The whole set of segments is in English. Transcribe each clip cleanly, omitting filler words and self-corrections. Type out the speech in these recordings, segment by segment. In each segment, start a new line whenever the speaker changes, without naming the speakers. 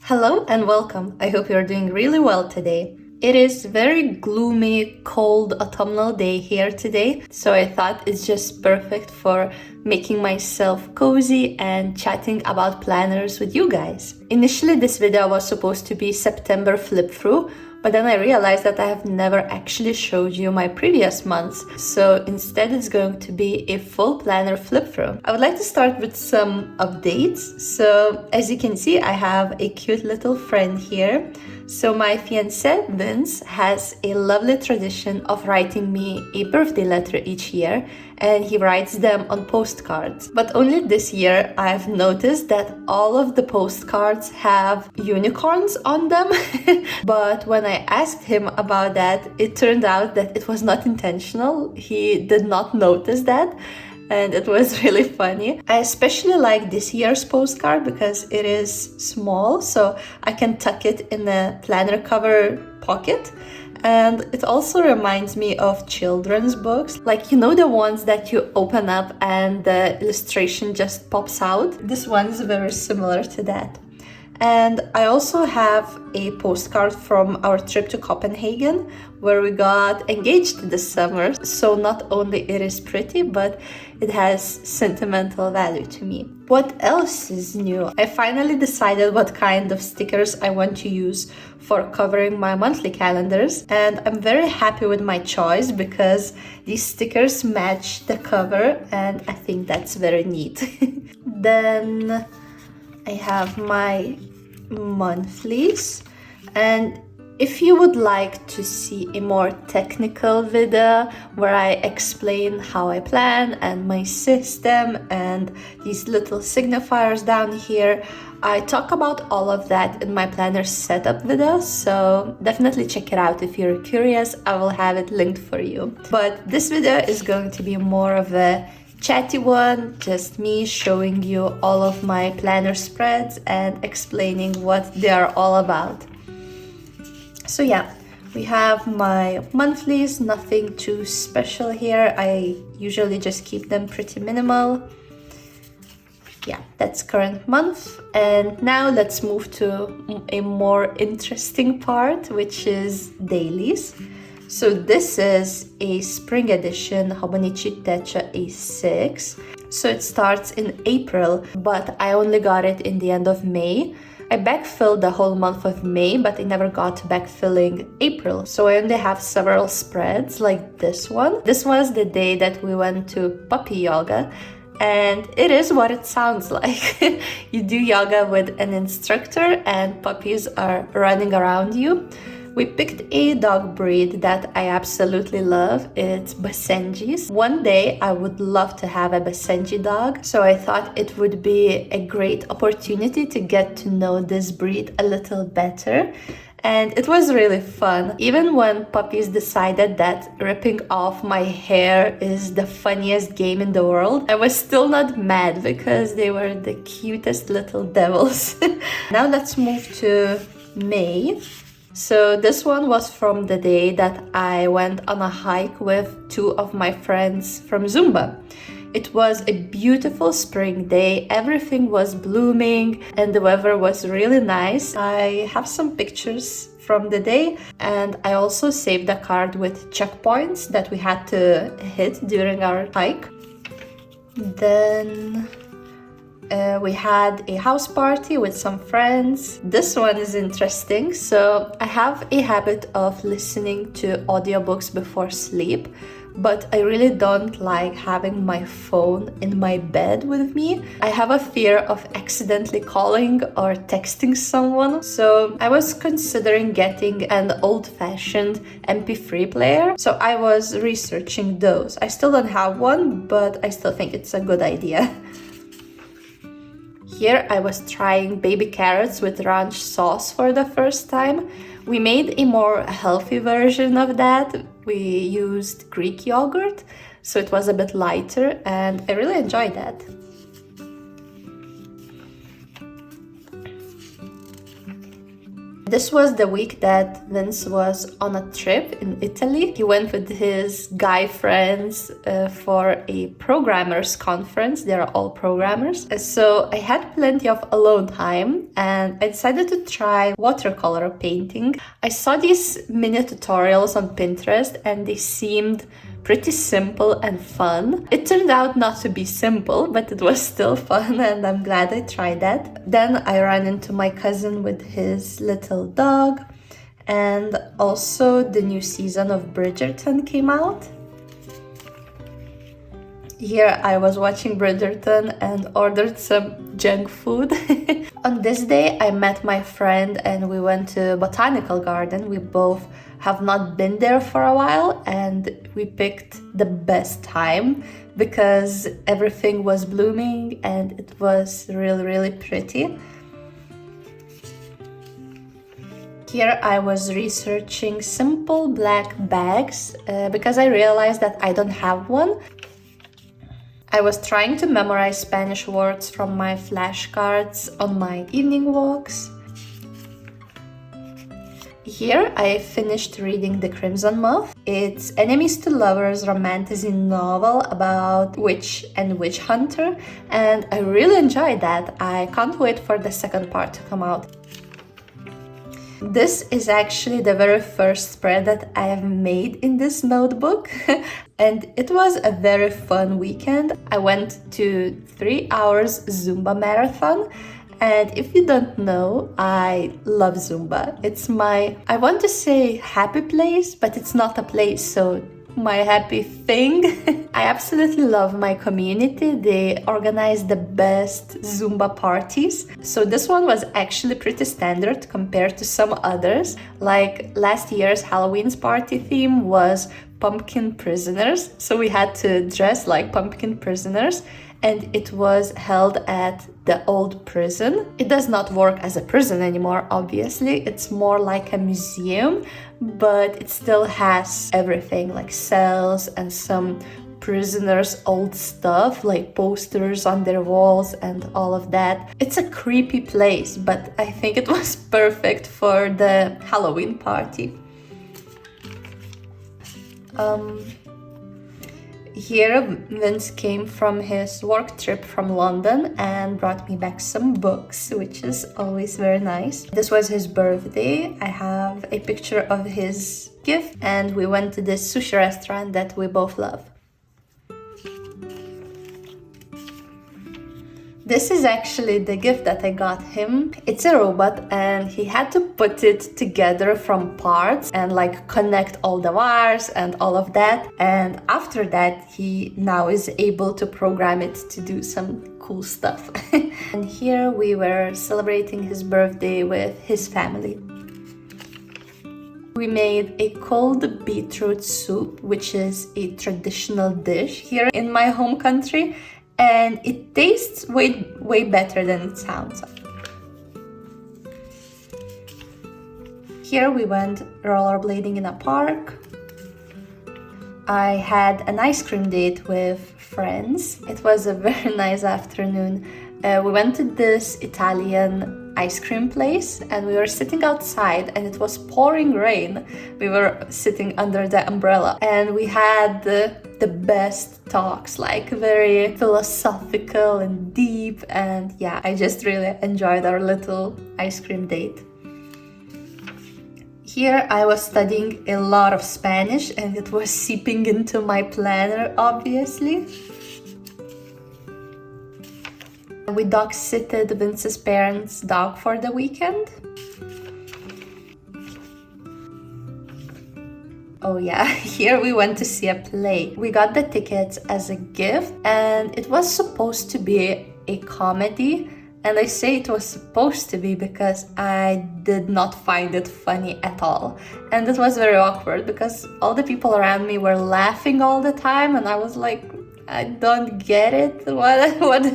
Hello and welcome. I hope you're doing really well today. It is very gloomy, cold autumnal day here today, so I thought it's just perfect for making myself cozy and chatting about planners with you guys. Initially, this video was supposed to be September flip-through, but then I realized that I have never actually showed you my previous months, so instead it's going to be a full planner flip-through. I would like to start with some updates. So as you can see, I have a cute little friend here. So my fiancé, Vince, has a lovely tradition of writing me a birthday letter each year, and he writes them on postcards. But only this year I've noticed that all of the postcards have unicorns on them. But when I asked him about that, it turned out that it was not intentional. He did not notice that. And it was really funny. I especially like this year's postcard because it is small, so I can tuck it in a planner cover pocket. And it also reminds me of children's books, like the ones that you open up and the illustration just pops out. This one is very similar to that. And I also have a postcard from our trip to Copenhagen, where we got engaged this summer. So not only it is pretty, but it has sentimental value to me. What else is new? I finally decided what kind of stickers I want to use for covering my monthly calendars, and I'm very happy with my choice because these stickers match the cover, and I think that's very neat. Then I have my monthlies, and if you would like to see a more technical video where I explain how I plan and my system and these little signifiers down here, I talk about all of that in my planner setup video, so definitely check it out if you're curious. I will have it linked for you. But this video is going to be more of a chatty one, just me showing you all of my planner spreads and explaining what they are all about. So yeah, we have my monthlies, nothing too special here. I usually just keep them pretty minimal. Yeah, that's current month. And now let's move to a more interesting part, which is dailies. So this is a spring edition Hobonichi Techo A6. So it starts in April, but I only got it in the end of May. I backfilled the whole month of May, but I never got to backfilling April. So I only have several spreads like this one. This was the day that we went to puppy yoga, and it is what it sounds like. You do yoga with an instructor and puppies are running around you. We picked a dog breed that I absolutely love. It's Basenjis. One day I would love to have a Basenji dog, so I thought it would be a great opportunity to get to know this breed a little better. And it was really fun. Even when puppies decided that ripping off my hair is the funniest game in the world, I was still not mad because they were the cutest little devils. Now let's move to May. So this one was from the day that I went on a hike with two of my friends from Zumba. It was a beautiful spring day, everything was blooming and the weather was really nice. I have some pictures from the day, and I also saved a card with checkpoints that we had to hit during our hike. Then we had a house party with some friends. This one is interesting. So I have a habit of listening to audiobooks before sleep, but I really don't like having my phone in my bed with me. I have a fear of accidentally calling or texting someone. So I was considering getting an old-fashioned MP3 player. So I was researching those. I still don't have one, but I still think it's a good idea. Here I was trying baby carrots with ranch sauce for the first time. We made a more healthy version of that. We used Greek yogurt, so it was a bit lighter and I really enjoyed that. This was the week that Vince was on a trip in Italy. He went with his guy friends for a programmers conference. They're all programmers. So I had plenty of alone time and I decided to try watercolor painting. I saw these mini tutorials on Pinterest and they seemed pretty simple and fun. It turned out not to be simple, but it was still fun and I'm glad I tried that. Then I ran into my cousin with his little dog, and also the new season of Bridgerton came out. Here I was watching Bridgerton and ordered some junk food. On this day I met my friend and we went to Botanical Garden. We both have not been there for a while and we picked the best time because everything was blooming and it was really pretty. Here I was researching simple black bags because I realized that I don't have one. I was trying to memorize Spanish words from my flashcards on my evening walks. Here I finished reading The Crimson Moth. It's enemies to lovers romantasy novel about witch and witch hunter, and I really enjoyed that. I can't wait for the second part to come out. This is actually the very first spread that I have made in this notebook and it was a very fun weekend. I went to 3 hours Zumba marathon. And if you don't know, I love Zumba. It's my, I want to say happy place, but it's not a place, so my happy thing. I absolutely love my community. They organize the best Zumba parties. So this one was actually pretty standard compared to some others. Like last year's Halloween's party theme was pumpkin prisoners. So we had to dress like pumpkin prisoners. And it was held at the old prison. It does not work as a prison anymore, obviously. It's more like a museum, but it still has everything like cells and some prisoners' old stuff, like posters on their walls and all of that. It's a creepy place, but I think it was perfect for the Halloween party. Here, Vince came from his work trip from London and brought me back some books, which is always very nice. This was his birthday. I have a picture of his gift and we went to this sushi restaurant that we both love. This is actually the gift that I got him. It's a robot and he had to put it together from parts and like connect all the wires and all of that. And after that, he now is able to program it to do some cool stuff. And here we were celebrating his birthday with his family. We made a cold beetroot soup, which is a traditional dish here in my home country. And it tastes way better than it sounds. Here we went rollerblading in a park. I had an ice cream date with friends. It was a very nice afternoon. We went to this Italian ice cream place and we were sitting outside and it was pouring rain. We were sitting under the umbrella and we had the best talks, like very philosophical and deep, and yeah, I just really enjoyed our little ice cream date. Here I was studying a lot of Spanish and it was seeping into my planner, obviously. We dog-sitted Vince's parents' dog for the weekend. Oh yeah, here we went to see a play. We got the tickets as a gift and it was supposed to be a comedy. And I say it was supposed to be because I did not find it funny at all. And it was very awkward because all the people around me were laughing all the time and I was like, I don't get it, what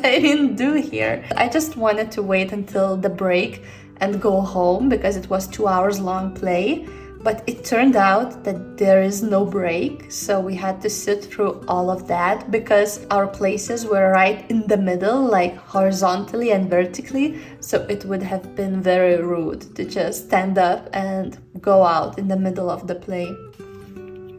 I didn't do here. I just wanted to wait until the break and go home because it was 2 hours long play. But it turned out that there is no break, so we had to sit through all of that because our places were right in the middle, like horizontally and vertically, so it would have been very rude to just stand up and go out in the middle of the play.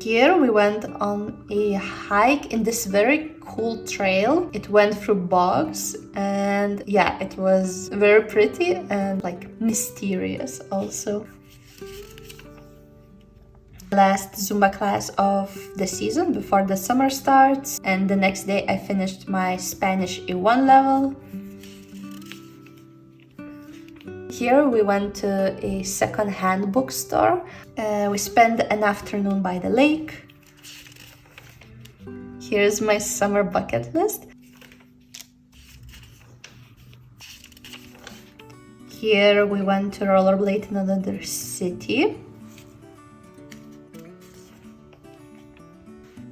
Here we went on a hike in this very cool trail. It went through bogs, and yeah, it was very pretty and like mysterious also. Last Zumba class of the season before the summer starts, and the next day I finished my Spanish A1 level. Here we went to a second-hand bookstore. We spent an afternoon by the lake. Here's my summer bucket list. Here we went to rollerblade in another city.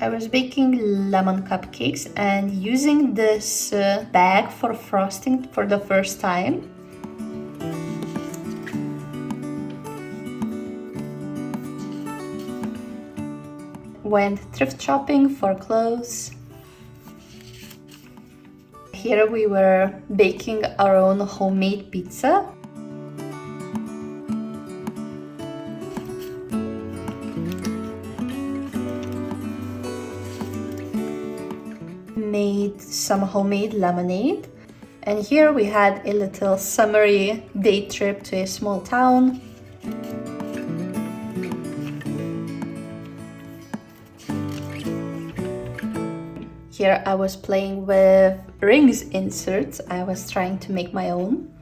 I was baking lemon cupcakes and using this bag for frosting for the first time. Went thrift shopping for clothes. Here we were baking our own homemade pizza. Made some homemade lemonade. And here we had a little summery day trip to a small town. Here I was playing with rings inserts. I was trying to make my own.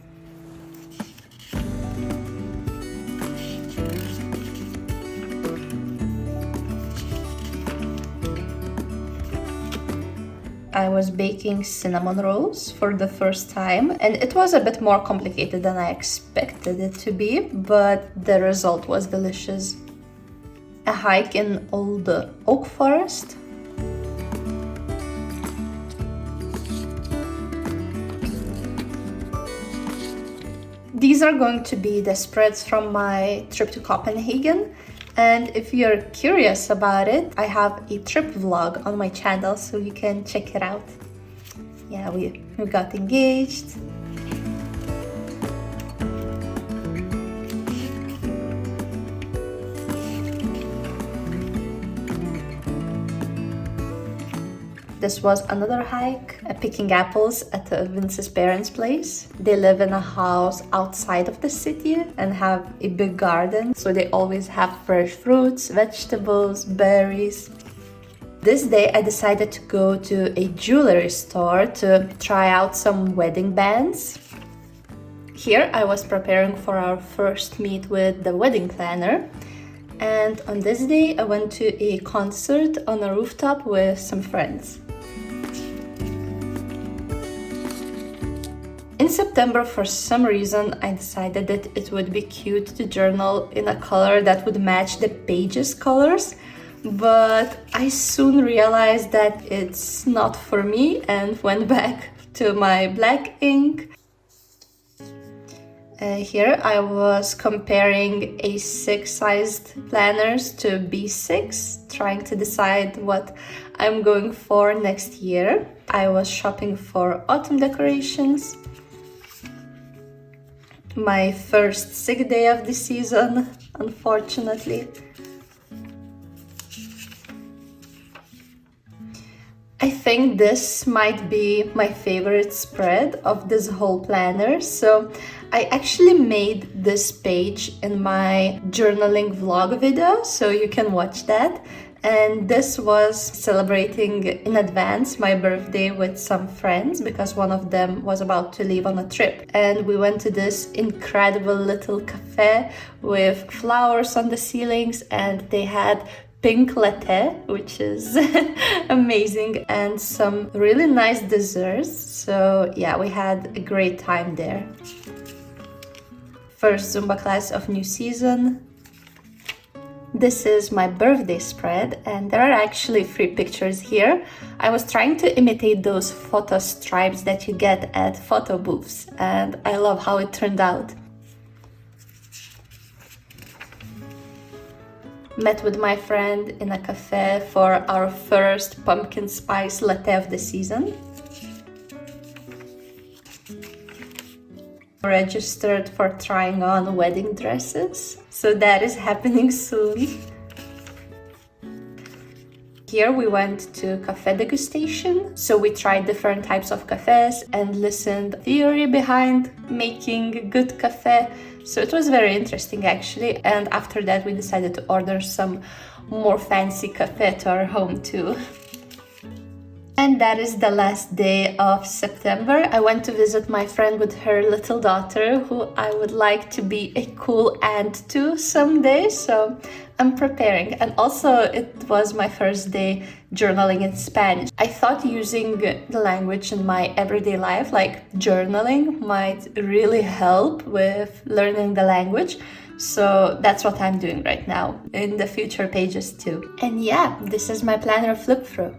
I was baking cinnamon rolls for the first time, and it was a bit more complicated than I expected it to be, but the result was delicious. A hike in old oak forest. These are going to be the spreads from my trip to Copenhagen. And if you're curious about it, I have a trip vlog on my channel, so you can check it out. Yeah, we got engaged. This was another hike, picking apples at Vince's parents' place. They live in a house outside of the city and have a big garden, so they always have fresh fruits, vegetables, berries. This day I decided to go to a jewelry store to try out some wedding bands. Here I was preparing for our first meet with the wedding planner. And on this day I went to a concert on a rooftop with some friends. In September, for some reason, I decided that it would be cute to journal in a color that would match the page's colors, but I soon realized that it's not for me and went back to my black ink. Here I was comparing A6 sized planners to B6, trying to decide what I'm going for next year. I was shopping for autumn decorations. My first sick day of the season, unfortunately. I think this might be my favorite spread of this whole planner. So I actually made this page in my journaling vlog video, so you can watch that. And this was celebrating in advance my birthday with some friends because one of them was about to leave on a trip. And we went to this incredible little cafe with flowers on the ceilings, and they had pink latte, which is amazing, and some really nice desserts. So yeah, we had a great time there. First Zumba class of new season. This is my birthday spread, and there are actually 3 pictures here. I was trying to imitate those photo stripes that you get at photo booths, and I love how it turned out. met with my friend in a cafe for our first pumpkin spice latte of the season. Registered for trying on wedding dresses, so that is happening soon. Here we went to cafe degustation, so we tried different types of cafes and listened to the theory behind making good cafe. So it was very interesting actually, and after that we decided to order some more fancy cafe to our home too. And that is the last day of September. I went to visit my friend with her little daughter, who I would like to be a cool aunt to someday, so I'm preparing. And also it was my first day journaling in Spanish. I thought using the language in my everyday life, like journaling, might really help with learning the language. So that's what I'm doing right now, in the future pages too. And yeah, this is my planner flip-through.